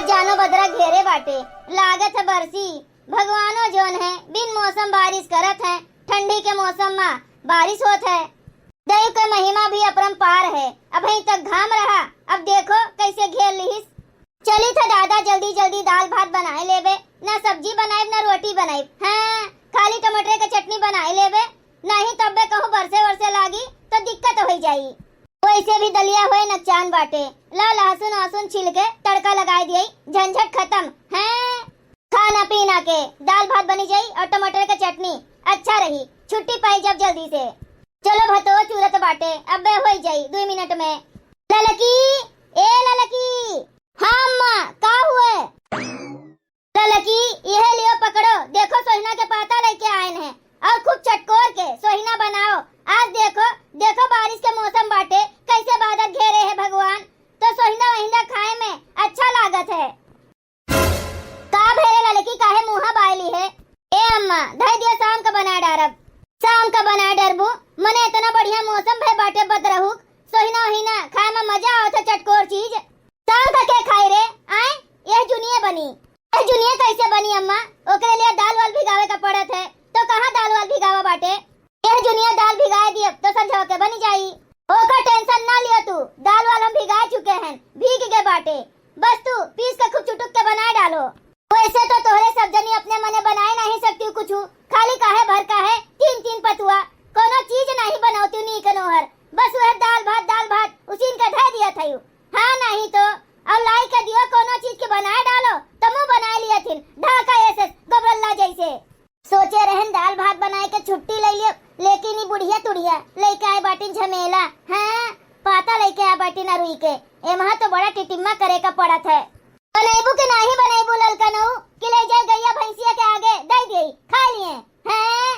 जानो बदरा घेरे बाटे, लागत है बरसी। भगवानो जोन है बिन मौसम बारिश करत है। ठंडी के मौसम में बारिश होत है। दैव का महिमा भी अपरंपार है। अभी तक घाम रहा, अब देखो कैसे घेर लिहिस। चली था दादा जल्दी जल्दी दाल भात बनाए लेबे, ना सब्जी बनाए ना रोटी बनाए। हाँ, खाली टमाटर के चटनी बनाए लेबे, नहीं तब कहूँ बरसे वर्षे लागी तो दिक्कत हो जाई। वैसे भी दलिया हुए नकचान बाटे, ला लहसुन आसुन छिल के तड़का लगाई दिए, झंझट खत्म है। खाना पीना के दाल भात बनी जाई और टमाटर के चटनी अच्छा रही। छुट्टी पाई जब जल्दी से। चलो भतो चूरत बाटे, अब हो जाई 2 मिनट में। ललकी, ए ललकी। हाँ अम्मा, का हुए? ललकी, यह लियो पकड़ो, देखो सोहिना के पाता लेके आए हैं और खूब चटकोर के सोहिना बनाओ। आज देखो देखो बारिश के मौसम बाटे, कैसे बादल घेरे है भगवान, तो सोहिना वहिना खाए में अच्छा लागत है। का भेरे ललकी, काहे मुहा बायली है? ए अम्मा, धई दिया शाम का बना डारब। शाम का बना डरबू, मने इतना बढ़िया मौसम भे बाटे बदरहु, सोहिना वहिना खाए में मजा आवत है चटकोर चीज। शाम का के खाई रे? आए यह जुनिया बनी। यह जुनिया कैसे बनी अम्मा? ओकरे लिए दाल वाल भिगावे का पड़त है, तो कहाँ दाल वाल भिगावा बाटे? यह जुनिया दाल भिगाए दिए तो संझा के बनी जाई। ओकर टेंशन ना लियो तू, दाल वाल हम भिगा चुके हैं, भीग गए बाटे। बस तू पीस के खूब चुटुक के बनाए डालो। वैसे तो तोहरे सब जनी अपने मने बनाए नहीं सकती कुछ, खाली काहे भर का है 3-3 पतुआ, कोनो चीज नहीं बनाती नी कनोहर, बस वह दाल भात उसी का धै दिया था। हाँ नहीं तो और लाई के दियो कोनो चीज के बनाए डालो, तमु बनाए लिया थिन ढाका ऐसे गबरल्ला जैसे। सोचे रहन दाल भात बनाए के छुट्टी ले लियो, लेकिन ई बुढ़िया तुड़िया लेके आए बाटी झमेला। हाँ, पाता लेके आए बाटी ना रुई के, एमहा तो बड़ा टिटिम्मा करे का पड़त है। बनेबू के नहीं बनेबू ललकनऊ, कि ले जाए गैया भैंसिया के आगे दे देई खा लिए। हैं,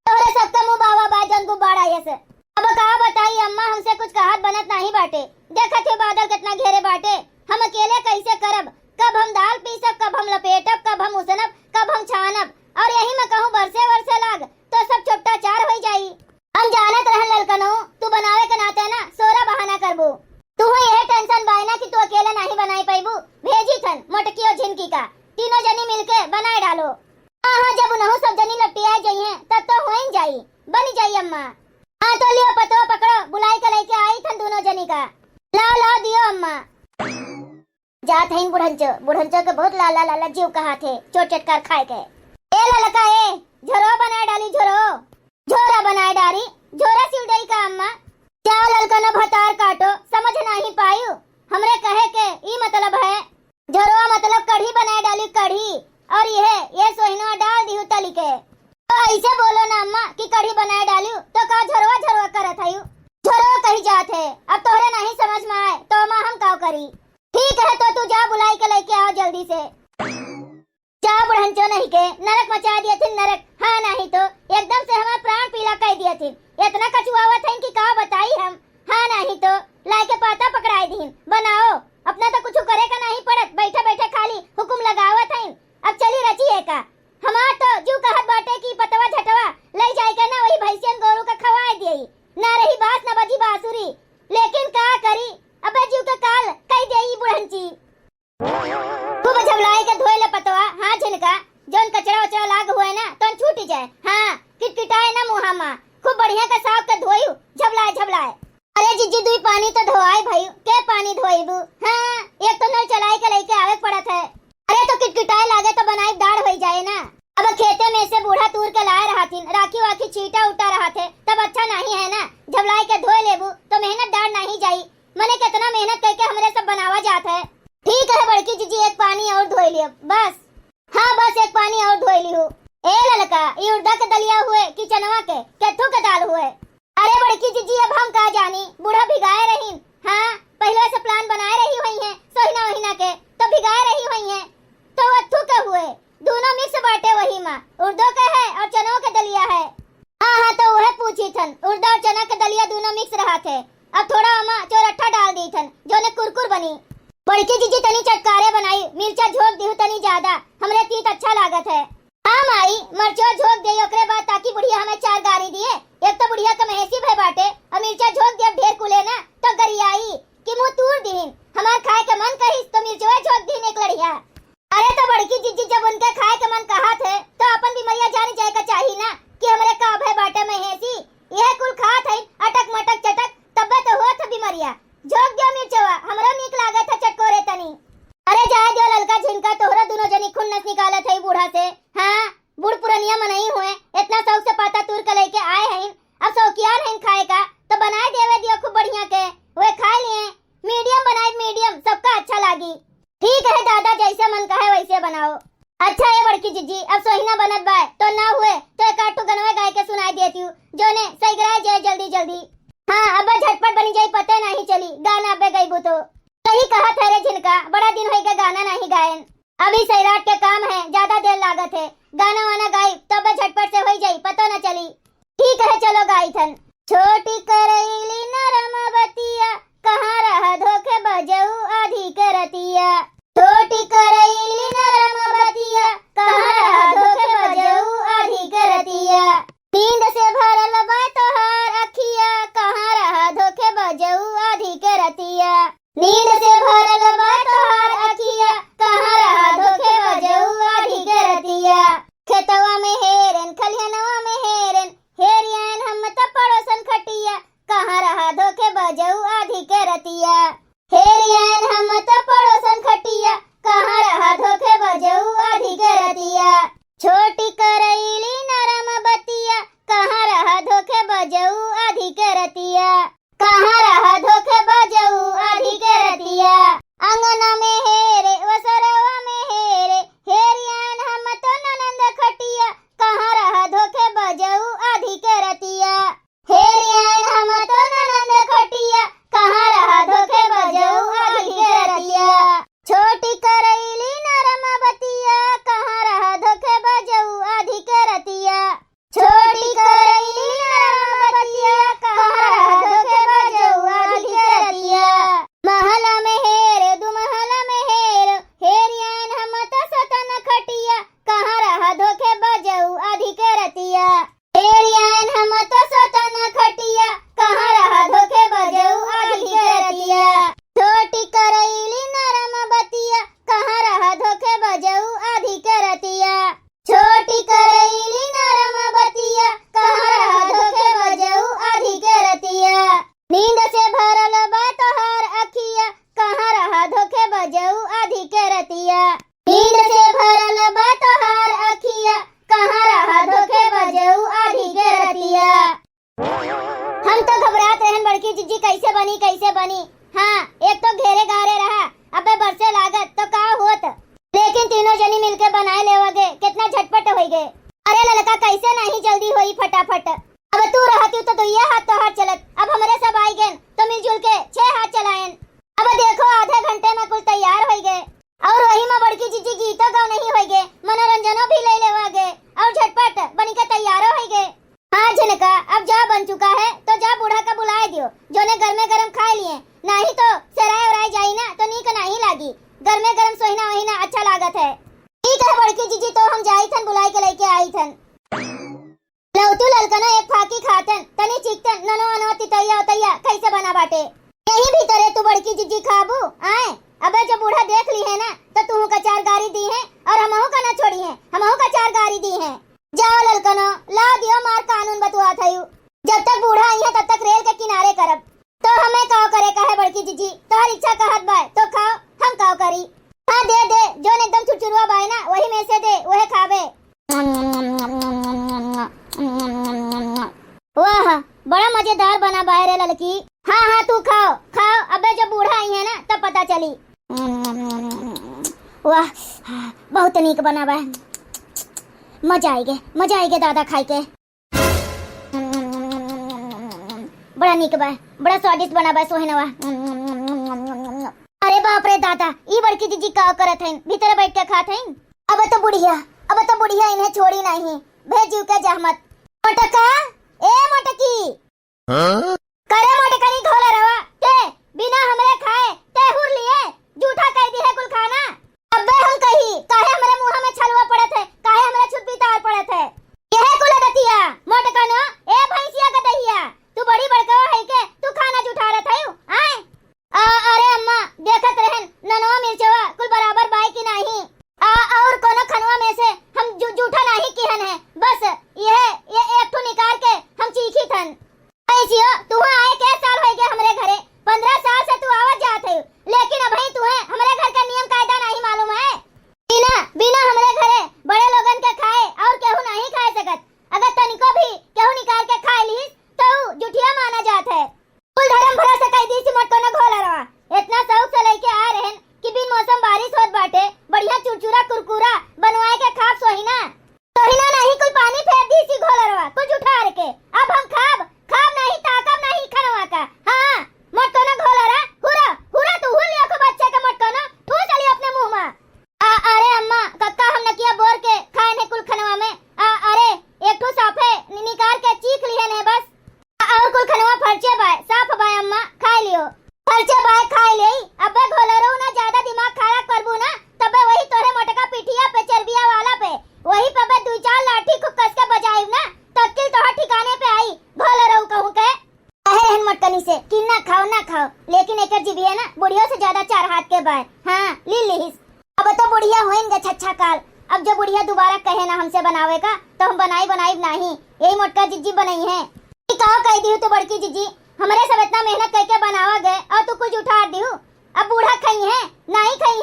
तोरे सबका मुंह बावा बाजन को बाड़ा ऐसे। अब का बताई अम्मा, हमसे कुछ कहत बनत नहीं बाटे। देखत हो बादल कितना घेरे बाटे, हम अकेले कैसे करब? कब हम दाल पीसब, कब हम लपेटब, कब हम उसनब, कब हम छानब, और यही मैं कहूँ बरसे वर्षे लाग तो सब चुट्टा चार हो जाई। हम जानत रहन ललकनऊ, तू बनावे के नाते ना सोरा बहाना करबू। तू यह टेंशन बायना कि तू अकेले नहीं बनाई पाइबू, भेजी थन मोटकी और झिनकी का, तीनों जनी मिलके बनाए डालो। हाँ, जब उन्हों सब जनी लपटिया जाइए तब तो हो ही जाई, बनी जाई अम्मा। हाँ तो लियो पतो पकड़ो, बुलाई के लेके आई थन दोनों जनी का। लाओ दियो अम्मा। जात है बुढ़ंचो के बहुत लाला लाला जीव कहा थे चोट चटकार खाए के। ए ललका, ए झोरो बनाए डाली, झोरा बनाए डारी, झोरा सिल दई का अम्मा। क्या ललकनो भतार काटो, समझ नहीं पायू। हमरे कहे के ई मतलब है झोरवा मतलब कढ़ी बनाए डाली, कढ़ी, और ये सोहिनवा डाल दी तली के। तो ऐसे बोलो ना अम्मा कि कढ़ी बनाए डाली, तो का झोरवा करत हयू? झोरवा कही जात है, अब तोहरे नहीं समझ में आए तो मां हम का करी? ठीक है तो तू जा बुलाई के लेके आओ जल्दी से। जा बुढ़ंचो नहीं के नरक मचा दिए थे नरक। हाँ नहीं तो एकदम से हमारा प्राण पीला कर दिए थे, इतना कचुआवत है कि का बताई हम। हाँ नहीं तो लाई के पाता पकड़ाई दी, बनाओ। अपना तो कुछ करे का नहीं पड़त, बैठे बैठे खाली हुकुम लगावत है। अब चली रची है का हमार तो जू कहत बाटे की पतवा झटवा ले जाए के ना वही भैंसियन गोरू का खवाए दिए, ना रही बास ना बजी बांसुरी, लेकिन का करी अबे जीव के काल कई देई बुढ़ंची। खूब झबलाए के धोए ले पतवा, हाँ झिनका, जोन कचरा वचरा लाग हुए ना तो छूट जाए। हाँ, किटकिटाए ना मुहा मा, खूब बढ़िया का साफ के धोयू, झबलाए। अरे जीजी दुई पानी तो धोआई भाई, के पानी धोईबू? हाँ, एक तो नल चलाए के लेके आवे पड़त है। अरे तो किटकिटाए लागे तो बनाई दाढ़ हो जाए ना। अब खेते में से बूढ़ा तूर के लाए रहा थी, राखी वाखी छीटा उठा रहा थे, तब अच्छा नहीं है ना? झबलाए के धोए लेबू तो मेहनत दाढ़ नहीं जाई। मने कितना मेहनत करके हमरे सब बनावा जात है। ठीक है बड़की जीजी, एक पानी और धोई लियो बस। हाँ बस एक पानी और धोई लियो। ए ललका, ये उड़दा के दलिया हुए कि चनवा के केथू के दाल हुए? अरे बड़की जीजी, अब हम का जानी, बूढ़ा भिगाए रही। हाँ, पहले से प्लान बनाए रही हुई है सोहिना वहिना के, तो भिगाए रही हुई है, तो अथू के हुए दोनों मिक्स बाटे वही माँ, उर्दो के है और चनों के दलिया है। हाँ तो वह पूछी थन, उर्दा और चना के दलिया दोनों मिक्स रहा थे। अब थोड़ा अम्मा चोरठा डाल दी थन, जो ने कुरकुर बनी। बड़की जीजी तनी चटकारे बनाई, मिर्चा झोंक दी तनी ज्यादा, हमरे तीत अच्छा लागत है। हाँ माई, मरचो झोंक दे ओकरे बाद, ताकि बुढ़िया हमें 4 गारी दिए। एक तो बुढ़िया का महेसी भय बाटे, और मिर्चा झोंक दे ढेर कुले ना तो गरियाई कि मुंह तूर दीन, हमार खाए के मन कहिस तो मिर्चवा झोंक दीन एक लड़िया। चीची जब उनके खाए के मन कहा थे तो अपन बीमारियां जानी जाए का चाहिए ना कि हमरे का भय बाटे में हेसी यह कुल खात है अटक मटक चटक तब्बे तो होत बीमारियां जोग दियो मिर्चवा हमरो नीक लागत है चटकोरे तनी। अरे जाए दियो ललका झिनका तोहरा दोनों जनी खुन्नस निकालत है बूढ़ा से। हां बूढ़ पुरनिया में नहीं हुए इतना शौक से पाता तूर के लेके आए हैं अब शौकियान हैं खाए का तो बनाए देवे दियो खूब बढ़िया के वे खा लिए मीडियम बनाए मीडियम सबका अच्छा लागी। ठीक है दादा जैसे मन कहे वैसे बनाओ। अच्छा ये बड़की जीजी अब सोहिना बनत बाय तो ना हुए तो एक आटू गनवे गाय के सुनाई देती हूँ जो ने सही कराए जाए जल्दी जल्दी। हाँ अब झटपट बनी जाए पता नहीं चली गाना अबे गई बो तो सही कहा था रे झिनका बड़ा दिन हो गया गाना नहीं गायन अभी सैराट के काम है ज्यादा देर लागत है गाना वाना गाई तब झटपट से हो जाई पता न चली। ठीक है चलो गाई थन। छोटी करैली नरम बतिया कहाँ रहा धोखे बजऊ आधी के रतिया। छोटी करैली नरम बतिया कहाँ रहा धोखे बजऊ आधी के रतिया। नींद से भरल बा तोहार अखिया कहाँ रहा धोखे बजऊ आधी के रतिया। नींद से भरल बा तोहार अखिया कहाँ रहा धोखे बजऊ आधी के रतिया। खेतवा में हेरन खलिहनवा में हेरन हेरियन हम त पड़ोसन खटिया कहाँ रहा धोखे बजऊ आधी के रतिया। हेरियन हम त पड़ोसन खटिया कहाँ रहा धोखे बजऊ आधी के रतिया। छोटी करैली नरम बतिया कहाँ रहा धोखे बजऊ आधी के रतिया। कहाँ रहा धोखे बजऊ आधी के रतिया। अंगना में हेरे वसरवा में हेरे हेरियन हम तो ननंद खटिया कहाँ रहा धोखे बजऊ आधी के रतिया। हेरियन हम तो ननंद खटिया कहाँ रहा धोखे बजऊ आधी के रतिया। छोटी करैली नरम बतिया कहाँ रहा धोखे बजऊ आधी के रतिया। छोटी करैली नरम बतिया कहाँ रहा धोखे बजऊ आधी के रतिया। महला में हेरे दु महला में हेर हेरियन हम तो सतन खटिया कहाँ रहा धोखे बजऊ आधी के रतिया। हेरियन हम तो सतन खटिया कहाँ रहा धोखे बजऊ आधी के रतिया। छोटी करैली नरम बतिया कहाँ रहा धोखे बजऊ आधी के रतिया। छोटी करैली नरम बतिया कहाँ रहा धोखे बजऊ आधी के रतिया। नींद से भरल बा तोहार अखिया कहाँ रहा धोखे बजऊ आधी के रतिया। नींद से भरल बा तोहार अखिया कहाँ रहा धोखे बजऊ आधी के रतिया। हम तो घबरात रहन बड़की जीजी कैसे बनी। हाँ एक तो घेरे गारे रहा अबे बरसे लागत तो का होत लेकिन तीनों जनी मिलके बनाए लेवगे कितना झटपट हो गए। अरे ललका कैसे नहीं जल्दी होई फटाफट। अब तू रहती तो ये हाथ तो हाथ चलत अब हमारे सब आई गए तो मिलजुल के 6 हाथ चलाएं। अब देखो आधे घंटे में कुल तैयार हो गए और वही में बड़की जीजी गीतो गाँव नहीं हो गए मनोरंजनों भी ले लेवागे और झटपट बनी के तैयार हो गए। हाँ झिनका अब जा बन चुका है तो जा बूढ़ा का बुलाए दियो जो ने घर में गरम खा लिए नहीं तो सराय उराय जाई ना तो नीक नहीं लागी। घर में गरम सोहिना वहीना अच्छा लागत है। ठीक है बड़की जीजी तो हम जाई थन बुलाए के लेके आई थन। लौतू ललकना एक फाकी खातन तनी चिकतन ननो अनो तितैया उतैया कैसे बना बाटे यही भीतर तू बड़की जीजी खाबू आए। अबे जो बूढ़ा देख ली है ना तो तू का 4 गारी दी है और हमहू का ना छोड़ी है हमहू का 4 गारी दी है। जाओ ललकनो ला दियो मार कानून बतुआ थयू जब तक बूढ़ा आई है तब तक रेल के किनारे करब तो हमें काव करे का है बड़की जीजी तोहर इच्छा कहत बाय तो खाओ हम काव करी। हाँ दे जो ने एकदम चुरचुरुआ बाय ना वही में से दे वह खावे। वाह बड़ा मजेदार बना बाय रे ललकी। हाँ तू खाओ अबे जब बूढ़ा आई है ना तब पता चली। वाह बहुत नीक बना बाय मजा आएगे दादा खाई के। बड़ा नीक बा बड़ा स्वादिष्ट बना बा सोहनवा। अरे बाप रे दादा ई बड़की जीजी का करत हैं भीतर बैठ के खात हैं। अब तो बुढ़िया इन्हें छोड़ी नहीं भेजू के जहमत। मोटका ए मोटकी करे मोटकनी घोला रवा ते बिना हमरे खाए ते हुर लिए झूठा कह दी है कुल खाना। अबे हम कही काहे हमरे मुंह में छलवा पड़त है काहे हमरे छुपी तार पड़त है यह कुल गतिया मोटका न ए भैंसिया का दहिया तू बड़ी बड़का है के तू खाना जुठा रहा था आए। अरे अम्मा देखत रहन ननवा मिर्चवा कुल बराबर बाई की नहीं और कोनो हाथ के बार। हाँ ली लीस। अब तो बुढ़िया होइन गे छच्छा काल। अब जो बुढ़िया दोबारा कहे ना हमसे बनावे का तो हम बनाई नहीं। यही मोटका जिज्जी बनाई है। कहो कह दी तू बड़की जिज्जी, हमारे सब इतना मेहनत करके बनावा गए और तू कुछ उठा दी। अब बूढ़ा खाई है नहीं खाई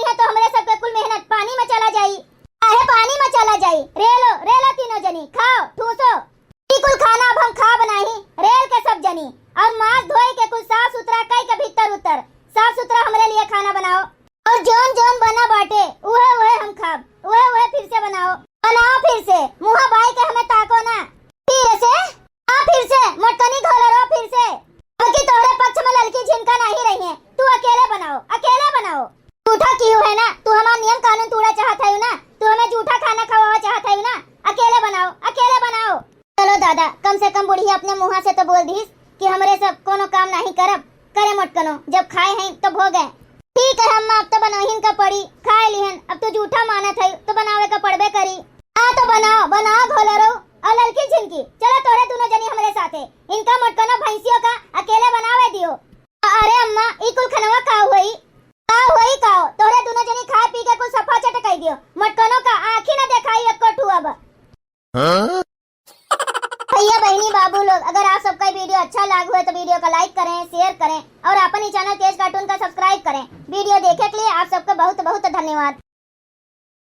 है तो हमारे सबके कुल मेहनत पानी में चला जाई। अरे पानी में चला जाई। रेलो तीनों जनी खाओ ठूसो। कुल खाना अब हम खा बनाही रेल के सब जनी और मांस धोई के कुल साफ सुथरा कई के भीतर उतर साफ सुथरा हमारे लिए खाना बनाओ और जोन बना बाटे उहे हम खाब। उहे फिर से बनाओ फिर से मुहा बाई के हमें ताको ना। फिर से मोटकनी घोलरो फिर से। बाकी तोहरे पक्ष में लड़की झिनका नहीं रही है। तू अकेले बनाओ। झूठा क्यों है ना? तू हमारा नियम कानून तोड़ा चाहत है ना? तू हमें झूठा खाना खवावा चाहत है ना? अकेले बनाओ। चलो दादा, कम से कम बुढ़िया अपने मुँह से तो बोल दीस कि हमरे सब कोनो काम नहीं करब। करे मोटकनो जब खाए हैं तो भो गए। ठीक है अम्मा, अब तो बनाहिन का पड़ी खाए लिहन। अब तो झूठा मानत है तो बनावे का पड़बे करी। हाँ तो बनाओ घोलरो और लड़की झिनकी। चलो तोरे दोनों जनी हमारे साथे। इनका मोटकनो भैंसियों का अकेले बनावे दियो। अरे अम्मा ई कुल खनवा का हुई तोरे दोनों जनी खा पी के कुल सफा चटकाई दियो। मोटकनो का आँखी न दिखाई एको ठू। अब भैया बहनी बाबू लोग, अगर आप सबका वीडियो अच्छा लगा हुआ तो वीडियो को लाइक करें, शेयर करें और अपने चैनल तेज कार्टून का सब्सक्राइब करें। वीडियो देखने के लिए आप सबका बहुत बहुत धन्यवाद।